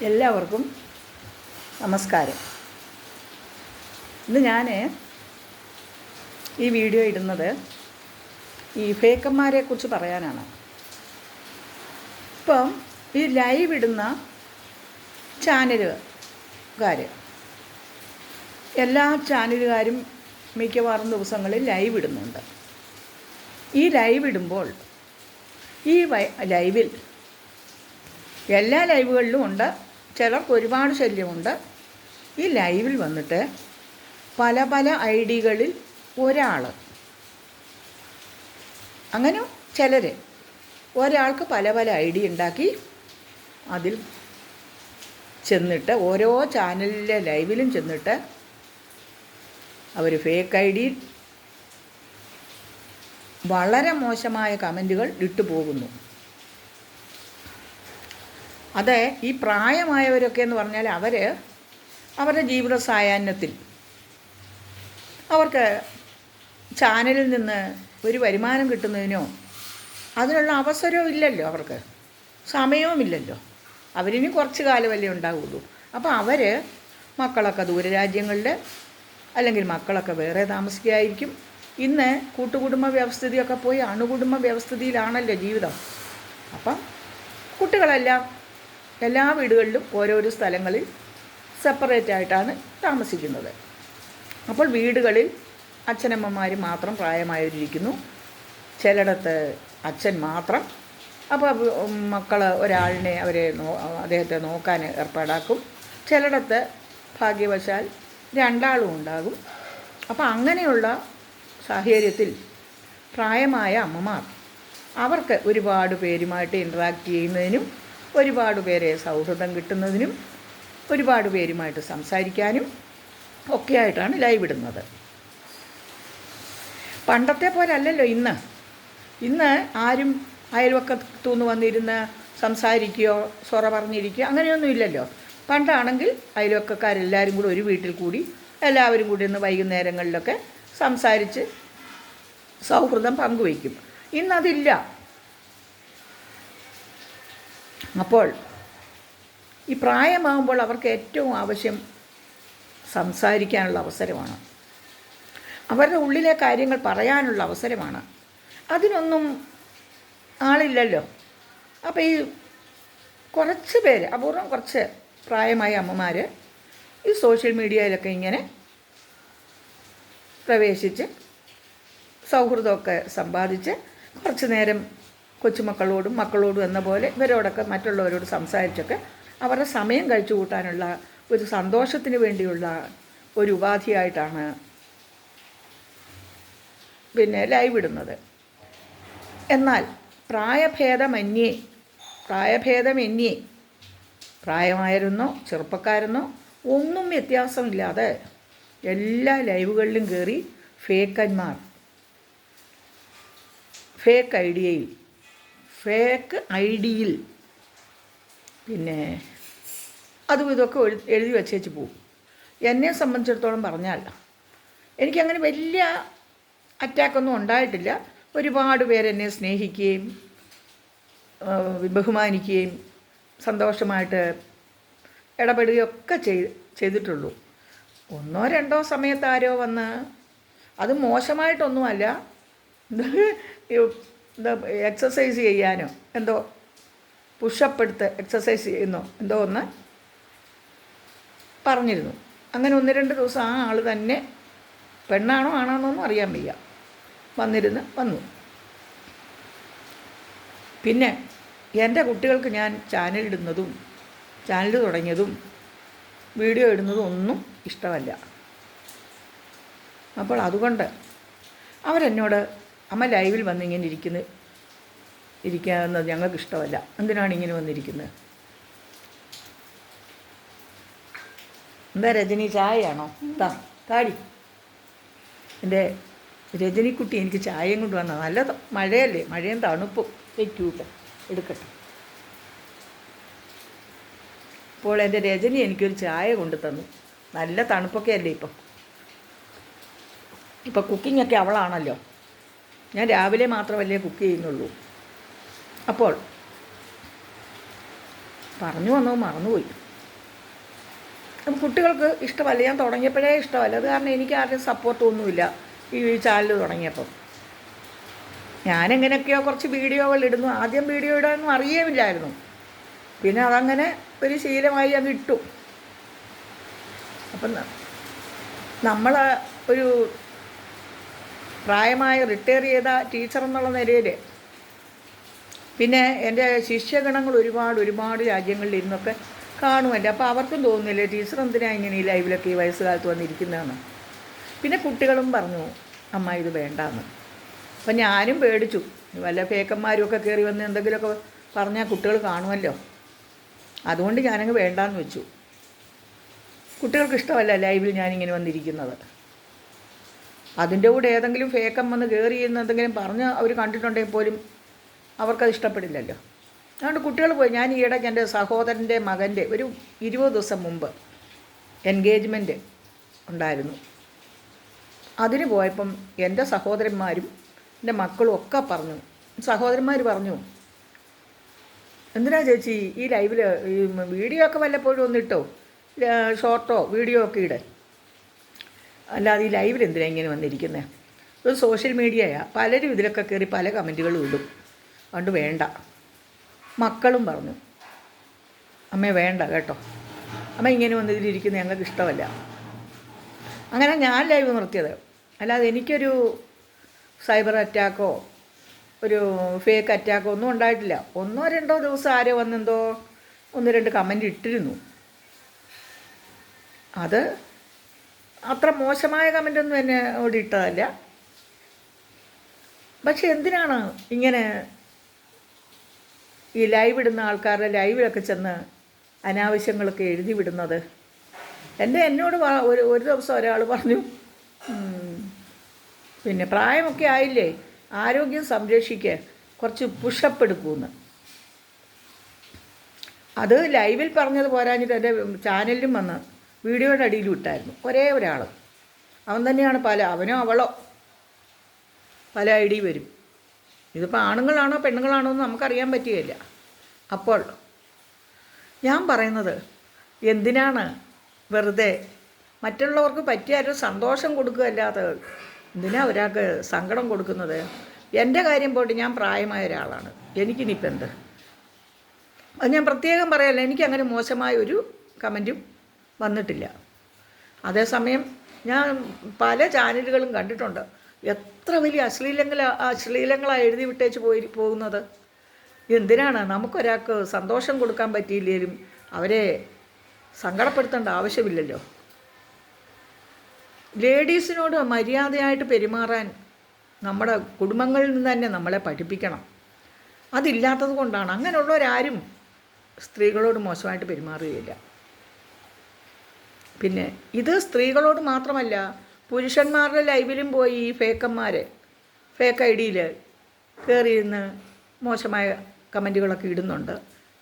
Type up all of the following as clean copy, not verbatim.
എല്ലാവർക്കും നമസ്കാരം. ഇന്ന് ഞാൻ ഈ വീഡിയോ ഇടുന്നത് ഈ ഫേക്കന്മാരെക്കുറിച്ച് പറയാനാണ്. ഇപ്പം ഈ ലൈവ് ഇടുന്ന ചാനലുകാർ, എല്ലാ ചാനലുകാരും മിക്കവാറും ദിവസങ്ങളിൽ ലൈവ് ഇടുന്നുണ്ട്. ഈ ലൈവ് ഇടുമ്പോൾ ഈ ലൈവിൽ എല്ലാ ലൈവുകളിലും ഉണ്ട്, ചിലർക്ക് ഒരുപാട് ശല്യമുണ്ട്. ഈ ലൈവിൽ വന്നിട്ട് പല പല ഐ ഡികളിൽ ഒരാൾ, അങ്ങനെ ചിലർ ഒരാൾക്ക് പല പല ഐ ഡി ഉണ്ടാക്കി അതിൽ ചെന്നിട്ട് ഓരോ ചാനലിലെ ലൈവിലും ചെന്നിട്ട് അവർ ഫേക്ക് ഐ ഡിയിൽ വളരെ മോശമായ കമൻറ്റുകൾ ഇട്ടു പോകുന്നു. അത് ഈ പ്രായമായവരൊക്കെ എന്ന് പറഞ്ഞാൽ അവരുടെ ജീവിത സായാഹ്നത്തിൽ അവർക്ക് ചാനലിൽ നിന്ന് ഒരു വരുമാനം കിട്ടുന്നതിനോ അതിനുള്ള അവസരവും ഇല്ലല്ലോ, അവർക്ക് സമയവുമില്ലല്ലോ. അവരിനി കുറച്ച് കാലമല്ലേ ഉണ്ടാവുള്ളൂ. അപ്പോൾ അവർ മക്കളൊക്കെ ദൂരരാജ്യങ്ങളിൽ, അല്ലെങ്കിൽ മക്കളൊക്കെ വേറെ താമസിക്കുകയായിരിക്കും. ഇന്ന് കൂട്ടുകുടുംബ വ്യവസ്ഥിതിയൊക്കെ പോയി അണുകുടുംബ വ്യവസ്ഥിതിയിലാണല്ലോ ജീവിതം. അപ്പം കുട്ടികളെല്ലാം എല്ലാ വീടുകളിലും ഓരോരോ സ്ഥലങ്ങളിൽ സെപ്പറേറ്റ് ആയിട്ടാണ് താമസിക്കുന്നത്. അപ്പോൾ വീടുകളിൽ അച്ഛനമ്മമാർ മാത്രം പ്രായമായിരിക്കുന്നു, ചിലയിടത്ത് അച്ഛൻ മാത്രം. അപ്പോൾ മക്കൾ ഒരാളിനെ അദ്ദേഹത്തെ നോക്കാൻ ഏർപ്പാടാക്കും. ചിലയിടത്ത് ഭാഗ്യവശാൽ രണ്ടാളും ഉണ്ടാകും. അപ്പോൾ അങ്ങനെയുള്ള സാഹചര്യത്തിൽ പ്രായമായ അമ്മമാർ അവർക്ക് ഒരുപാട് പേരുമായിട്ട് ഇൻട്രാക്ട് ചെയ്യുന്നതിനും ഒരുപാട് പേരെ സൗഹൃദം കിട്ടുന്നതിനും ഒരുപാട് പേരുമായിട്ട് സംസാരിക്കാനും ഒക്കെ ആയിട്ടാണ് ലൈവ് ഇടുന്നത്. പണ്ടത്തെ പോലല്ലല്ലോ ഇന്ന് ആരും അയൽവക്കത്തുനിന്ന് വന്നിരുന്ന് സംസാരിക്കുകയോ സൊറ പറഞ്ഞിരിക്കുകയോ അങ്ങനെയൊന്നും ഇല്ലല്ലോ. പണ്ടാണെങ്കിൽ അയൽവക്കക്കാരെല്ലാവരും കൂടി ഒരു വീട്ടിൽ കൂടി എല്ലാവരും കൂടി ഇന്ന് വൈകുന്നേരങ്ങളിലൊക്കെ സംസാരിച്ച് സൗഹൃദം പങ്കുവയ്ക്കും. ഇന്നതില്ല. അപ്പോൾ ഈ പ്രായമാകുമ്പോൾ അവർക്ക് ഏറ്റവും ആവശ്യം സംസാരിക്കാനുള്ള അവസരമാണ്, അവരുടെ ഉള്ളിലെ കാര്യങ്ങൾ പറയാനുള്ള അവസരമാണ്. അതിനൊന്നും ആളില്ലല്ലോ. അപ്പോൾ ഈ കുറച്ച് പേര്, അപൂർവം കുറച്ച് പ്രായമായ അമ്മമാർ ഈ സോഷ്യൽ മീഡിയയിലൊക്കെ ഇങ്ങനെ പ്രവേശിച്ച് സൗഹൃദമൊക്കെ സമ്പാദിച്ച് കുറച്ച് നേരം കൊച്ചുമക്കളോടും മക്കളോടും എന്ന പോലെ ഇവരോടൊക്കെ മറ്റുള്ളവരോട് സംസാരിച്ചൊക്കെ അവരുടെ സമയം കഴിച്ചു കൂട്ടാനുള്ള ഒരു സന്തോഷത്തിന് വേണ്ടിയുള്ള ഒരു ഉപാധിയായിട്ടാണ് ലൈവ് ഇടുന്നത്. എന്നാൽ പ്രായഭേദമന്യേ പ്രായമായിരുന്നോ ചെറുപ്പക്കാരെന്നോ ഒന്നും വ്യത്യാസമില്ലാതെ എല്ലാ ലൈവുകളിലും കയറി ഫേക്കന്മാർ ഫേക്ക് ഐ ഡിയിൽ അതും ഇതൊക്കെ എഴുതി വച്ചേച്ച് പോവും. എന്നെ സംബന്ധിച്ചിടത്തോളം പറഞ്ഞാൽ എനിക്കങ്ങനെ വലിയ അറ്റാക്കൊന്നും ഉണ്ടായിട്ടില്ല. ഒരുപാട് പേരെന്നെ സ്നേഹിക്കുകയും ബഹുമാനിക്കുകയും സന്തോഷമായിട്ട് ഇടപെടുകയൊക്കെ ചെയ്തിട്ടുള്ളൂ. ഒന്നോ രണ്ടോ സമയത്ത് ആരോ വന്ന്, അത് മോശമായിട്ടൊന്നുമല്ല, എക്സസൈസ് ചെയ്യാനോ എന്തോ പുഷപ്പ് എടുത്ത് എക്സസൈസ് ചെയ്യുന്നോ എന്തോ ഒന്ന് പറഞ്ഞിരുന്നു. അങ്ങനെ 1-2 ദിവസം ആ ആൾ തന്നെ, പെണ്ണാണോ ആണോന്നൊന്നും അറിയാൻ വയ്യ, വന്നു. പിന്നെ എൻ്റെ കുട്ടികൾക്ക് ഞാൻ ചാനൽ തുടങ്ങിയതും വീഡിയോ ഇടുന്നതും ഒന്നും ഇഷ്ടമല്ല. അപ്പോൾ അതുകൊണ്ട് അവരെന്നോട് അമ്മ ലൈവിൽ വന്നിങ്ങനെ ഇരിക്കുന്നത് ഞങ്ങൾക്ക് ഇഷ്ടമല്ല, എന്തിനാണ് ഇങ്ങനെ വന്നിരിക്കുന്നത്? എന്താ രജനി, ചായയാണോ? താടി എൻ്റെ രജനിക്കുട്ടി എനിക്ക് ചായയും കൊണ്ട് വന്നാൽ നല്ല മഴയല്ലേ, മഴയും തണുപ്പും വെക്കൂട്ടെ, എടുക്കട്ടെ. അപ്പോൾ എൻ്റെ രജനി എനിക്കൊരു ചായ കൊണ്ടു തന്നു. നല്ല തണുപ്പൊക്കെ അല്ലേ ഇപ്പം കുക്കിങ്ങൊക്കെ അവളാണല്ലോ, ഞാൻ രാവിലെ മാത്രമല്ലേ കുക്ക് ചെയ്യുന്നുള്ളൂ. അപ്പോൾ പറഞ്ഞു വന്നത് മറന്നുപോയി. കുട്ടികൾക്ക് ഇഷ്ടമല്ല. ഞാൻ തുടങ്ങിയപ്പോഴേ ഇഷ്ടമല്ല. അത് കാരണം എനിക്ക് ആരുടെയും സപ്പോർട്ടൊന്നുമില്ല ഈ ചാനൽ തുടങ്ങിയപ്പം. ഞാനെങ്ങനെയൊക്കെയോ കുറച്ച് വീഡിയോകൾ ഇടുന്നു. ആദ്യം വീഡിയോ ഇടാനൊന്നും അറിയുമില്ലായിരുന്നു. പിന്നെ അതങ്ങനെ ഒരു ശീലമായി അങ്ങ് ഇട്ടു. അപ്പം നമ്മൾ ഒരു പ്രായമായ റിട്ടയർ ചെയ്ത ടീച്ചർ എന്നുള്ള നിലയിൽ പിന്നെ എൻ്റെ ശിഷ്യഗണങ്ങൾ ഒരുപാട് രാജ്യങ്ങളിൽ ഇരുന്നൊക്കെ കാണുമല്ലോ. അപ്പോൾ അവർക്കും തോന്നുന്നില്ലേ ടീച്ചർ എന്തിനാണ് ഇങ്ങനെ ഈ ലൈവിലൊക്കെ ഈ വയസ്സുകാലത്ത് വന്നിരിക്കുന്നതെന്ന്. പിന്നെ കുട്ടികളും പറഞ്ഞു അമ്മ ഇത് വേണ്ടാന്ന്. അപ്പം ഞാനും പേടിച്ചു, വല്ല ഫേക്കന്മാരും ഒക്കെ കയറി വന്ന് എന്തെങ്കിലുമൊക്കെ പറഞ്ഞാൽ കുട്ടികൾ കാണുമല്ലോ. അതുകൊണ്ട് ഞാനങ്ങ് വേണ്ടാന്ന് വെച്ചു. കുട്ടികൾക്ക് ഇഷ്ടമല്ല ലൈവിൽ ഞാനിങ്ങനെ വന്നിരിക്കുന്നത്. അതിൻ്റെ കൂടെ ഏതെങ്കിലും ഫേക്കം വന്ന് കയറി എന്ന് എന്തെങ്കിലും പറഞ്ഞ് അവർ കണ്ടിട്ടുണ്ടെങ്കിൽ പോലും അവർക്കത് ഇഷ്ടപ്പെടില്ലല്ലോ. അതുകൊണ്ട് കുട്ടികൾ പോയി. ഞാൻ ഈ ഇടയ്ക്ക് എൻ്റെ സഹോദരൻ്റെ മകൻ്റെ ഒരു 20 ദിവസം മുമ്പ് എൻഗേജ്മെൻറ്റ് ഉണ്ടായിരുന്നു. അതിന് പോയപ്പം എൻ്റെ സഹോദരന്മാരും എൻ്റെ മക്കളും ഒക്കെ പറഞ്ഞു, സഹോദരന്മാർ പറഞ്ഞു, എന്തിനാ ചേച്ചി ഈ ലൈവിൽ ഈ വീഡിയോ ഒക്കെ വല്ലപ്പോഴും ഒന്നിട്ടോ, ഷോർട്ടോ വീഡിയോ ഒക്കെ ഇടേ, അല്ലാതെ ഈ ലൈവിൽ എന്തിനാണ് ഇങ്ങനെ വന്നിരിക്കുന്നത്? ഇത് സോഷ്യൽ മീഡിയയാണ്, പലരും ഇതിലൊക്കെ കയറി പല കമൻറ്റുകളും ഇടും, അതുകൊണ്ട് വേണ്ട. മക്കളും പറഞ്ഞു അമ്മേ വേണ്ട കേട്ടോ, അമ്മ ഇങ്ങനെ വന്ന് ഇതിലിരിക്കുന്നത് ഞങ്ങൾക്ക് ഇഷ്ടമല്ല. അങ്ങനെ ഞാൻ ലൈവ് നിർത്തിയത്. അല്ലാതെ എനിക്കൊരു സൈബർ അറ്റാക്കോ ഒരു ഫേക്ക് അറ്റാക്കോ ഒന്നും ഉണ്ടായിട്ടില്ല. 1-2 ദിവസം ആരോ വന്നെന്തോ 1-2 കമൻറ്റ് ഇട്ടിരുന്നു. അത് അത്ര മോശമായ കമൻറ്റൊന്നും എന്നെ ഓടി ഇട്ടതല്ല. പക്ഷെ എന്തിനാണ് ഇങ്ങനെ ഈ ലൈവ് ഇടുന്ന ആൾക്കാരുടെ ലൈവിലൊക്കെ ചെന്ന് അനാവശ്യങ്ങളൊക്കെ എഴുതി വിടുന്നത്? എന്നോട് ഒരു ദിവസം ഒരാൾ പറഞ്ഞു, പിന്നെ പ്രായമൊക്കെ ആയില്ലേ, ആരോഗ്യം സംരക്ഷിക്കുക, കുറച്ച് പുഷപ്പ് എടുക്കുമെന്ന്. അത് ലൈവിൽ പറഞ്ഞത് പോരാഞ്ഞിട്ട് എൻ്റെ ചാനലിലും വന്ന് വീഡിയോയുടെ അടിയിൽ വിട്ടായിരുന്നു ഒരേ ഒരാൾ. അവൻ തന്നെയാണ് അവനോ അവളോ പല ഐ ഡി വരും. ഇതിപ്പോൾ ആണുങ്ങളാണോ പെണ്ണുങ്ങളാണോ എന്ന് നമുക്കറിയാൻ പറ്റുകയില്ല. അപ്പോൾ ഞാൻ പറയുന്നത്, എന്തിനാണ് വെറുതെ മറ്റുള്ളവർക്ക് പറ്റിയൊരു സന്തോഷം കൊടുക്കുകയല്ലാതെ എന്തിനാ ഒരാൾക്ക് സങ്കടം കൊടുക്കുന്നത്? എൻ്റെ കാര്യം പോയിട്ട് ഞാൻ പ്രായമായ ഒരാളാണ്, എനിക്കിനിപ്പോൾ എന്ത്? അത് ഞാൻ പ്രത്യേകം പറയല്ല, എനിക്കങ്ങനെ മോശമായ ഒരു കമൻറ്റും വന്നിട്ടില്ല. അതേസമയം ഞാൻ പല ചാനലുകളും കണ്ടിട്ടുണ്ട്, എത്ര വലിയ അശ്ലീലങ്ങളാണ് എഴുതി വിട്ടേച്ച് പോകുന്നത്. എന്തിനാണ്? നമുക്കൊരാൾക്ക് സന്തോഷം കൊടുക്കാൻ പറ്റിയില്ലെങ്കിലും അവരെ സങ്കടപ്പെടുത്തേണ്ട ആവശ്യമില്ലല്ലോ. ലേഡീസിനോട് മര്യാദയായിട്ട് പെരുമാറാൻ നമ്മുടെ കുടുംബങ്ങളിൽ നിന്ന് തന്നെ നമ്മളെ പഠിപ്പിക്കണം. അതില്ലാത്തത് കൊണ്ടാണ് അങ്ങനെയുള്ളവരാരും സ്ത്രീകളോട് മോശമായിട്ട് പെരുമാറുകയില്ല. പിന്നെ ഇത് സ്ത്രീകളോട് മാത്രമല്ല, പുരുഷന്മാരുടെ ലൈവിലും പോയി ഈ ഫേക്കന്മാർ ഫേക്ക് ഐ ഡിയിൽ കയറിയിരുന്ന് മോശമായ കമൻറ്റുകളൊക്കെ ഇടുന്നുണ്ട്,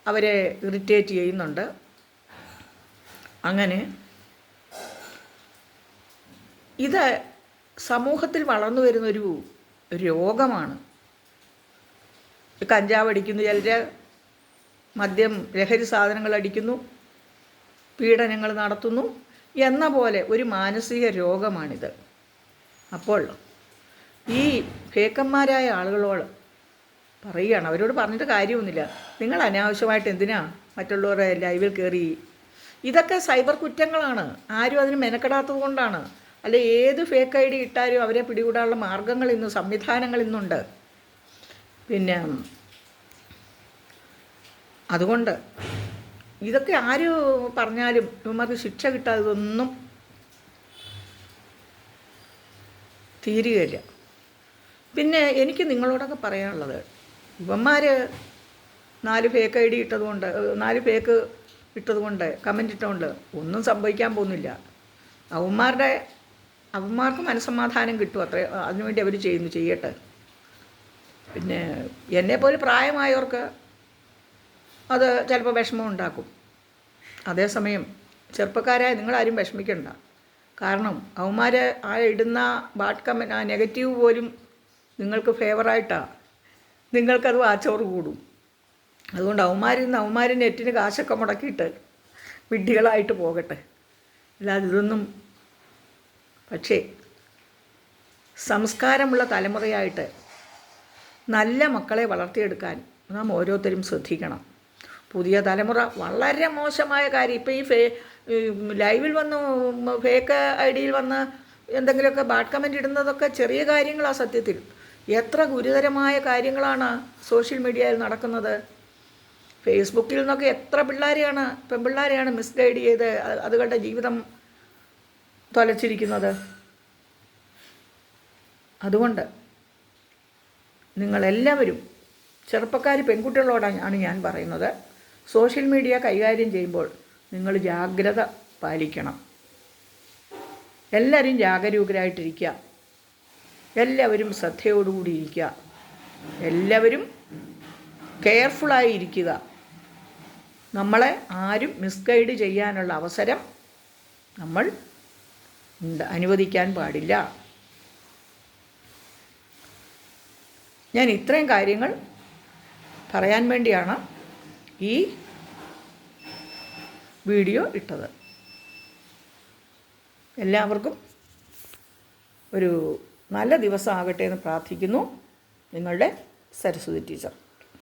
അവരെ ഇറിറ്റേറ്റ് ചെയ്യുന്നുണ്ട്. അങ്ങനെ ഇത് സമൂഹത്തിൽ വളർന്നു വരുന്നൊരു രോഗമാണ്. കഞ്ചാവ് അടിക്കുന്നു, ചിലർ മദ്യം ലഹരി സാധനങ്ങൾ അടിക്കുന്നു, പീഡനങ്ങൾ നടത്തുന്നു എന്ന പോലെ ഒരു മാനസിക രോഗമാണിത്. അപ്പോൾ ഈ ഫേക്കന്മാരായ ആളുകളോട് പറയുകയാണ്, അവരോട് പറഞ്ഞിട്ട് കാര്യമൊന്നുമില്ല, നിങ്ങൾ അനാവശ്യമായിട്ട് എന്തിനാ മറ്റുള്ളവരുടെ ലൈവിൽ കയറി? ഇതൊക്കെ സൈബർ കുറ്റങ്ങളാണ്, ആരും അതിന് മെനക്കെടാത്തത് കൊണ്ടാണ്. അല്ല, ഏത് ഫേക്ക് ഐ ഡി ഇട്ടാലും അവരെ പിടികൂടാനുള്ള മാർഗങ്ങൾ ഇന്ന് സംവിധാനങ്ങൾ ഇന്നുണ്ട്. പിന്നെ അതുകൊണ്ട് ഇതൊക്കെ ആര് പറഞ്ഞാലും ഇവന്മാർക്ക് ശിക്ഷ കിട്ടാതെ ഇതൊന്നും തീരുകയില്ല. പിന്നെ എനിക്ക് നിങ്ങളോടൊക്കെ പറയാനുള്ളത്, ഇവന്മാർ 4 ഫേക്ക് ഐ ഡി ഇട്ടതുകൊണ്ട് 4 ഫേക്ക് ഇട്ടതുകൊണ്ട് കമൻ്റ് ഇട്ടുകൊണ്ട് ഒന്നും സംഭവിക്കാൻ പോകുന്നില്ല. അവന്മാർക്ക് മനസ്സമാധാനം കിട്ടും, അത്ര അതിനുവേണ്ടി അവർ ചെയ്യട്ടെ. പിന്നെ എന്നെപ്പോലെ പ്രായമായവർക്ക് അത് ചിലപ്പോൾ വിഷമം ഉണ്ടാക്കും. അതേസമയം ചെറുപ്പക്കാരായ നിങ്ങളാരും വിഷമിക്കണ്ട. കാരണം അവന്മാർ ആ ഇടുന്ന ബാഡ് കമൻറ്റ്, ആ നെഗറ്റീവ് പോലും നിങ്ങൾക്ക് ഫേവറായിട്ടാണ്, നിങ്ങൾക്കത് വാച്ചോറ് കൂടും. അതുകൊണ്ട് അവന്മാർ നെറ്റിന് കാശൊക്കെ മുടക്കിയിട്ട് വിഡ്ഢികളായിട്ട് പോകട്ടെ. അല്ലാതെ ഇതൊന്നും. പക്ഷേ സംസ്കാരമുള്ള തലമുറയായിട്ട് നല്ല മക്കളെ വളർത്തിയെടുക്കാൻ നാം ഓരോരുത്തരും ശ്രദ്ധിക്കണം. പുതിയ തലമുറ വളരെ മോശമായ കാര്യം. ഇപ്പോൾ ഈ ലൈവിൽ വന്ന് ഫേക്ക് ഐ ഡിയിൽ വന്ന് എന്തെങ്കിലുമൊക്കെ ബാഡ് കമൻ്റ് ഇടുന്നതൊക്കെ ചെറിയ കാര്യങ്ങളാണ്. സത്യത്തിൽ എത്ര ഗുരുതരമായ കാര്യങ്ങളാണ് സോഷ്യൽ മീഡിയയിൽ നടക്കുന്നത്. ഫേസ്ബുക്കിൽ നിന്നൊക്കെ എത്ര പെൺപിള്ളേരെയാണ് മിസ്ഗൈഡ് ചെയ്ത് അതുകളുടെ ജീവിതം തൊലച്ചിരിക്കുന്നത്. അതുകൊണ്ട് നിങ്ങളെല്ലാവരും, ചെറുപ്പക്കാർ പെൺകുട്ടികളോടാണ് ഞാൻ പറയുന്നത്, സോഷ്യൽ മീഡിയ കൈകാര്യം ചെയ്യുമ്പോൾ നിങ്ങൾ ജാഗ്രത പാലിക്കണം. എല്ലാവരും ജാഗരൂകരായിട്ടിരിക്കുക, എല്ലാവരും ശ്രദ്ധയോടുകൂടി ഇരിക്കുക, എല്ലാവരും കെയർഫുള്ളായി ഇരിക്കുക. നമ്മളെ ആരും മിസ്ഗൈഡ് ചെയ്യാനുള്ള അവസരം നമ്മൾ അനുവദിക്കാൻ പാടില്ല. ഞാൻ ഇത്രയും കാര്യങ്ങൾ പറയാൻ വേണ്ടിയാണ് ഈ വീഡിയോ ഇട്ടത്. എല്ലാവർക്കും ഒരു നല്ല ദിവസം ആകട്ടെ എന്ന് പ്രാർത്ഥിക്കുന്നു. നിങ്ങളുടെ സരസ്വതി ടീച്ചർ.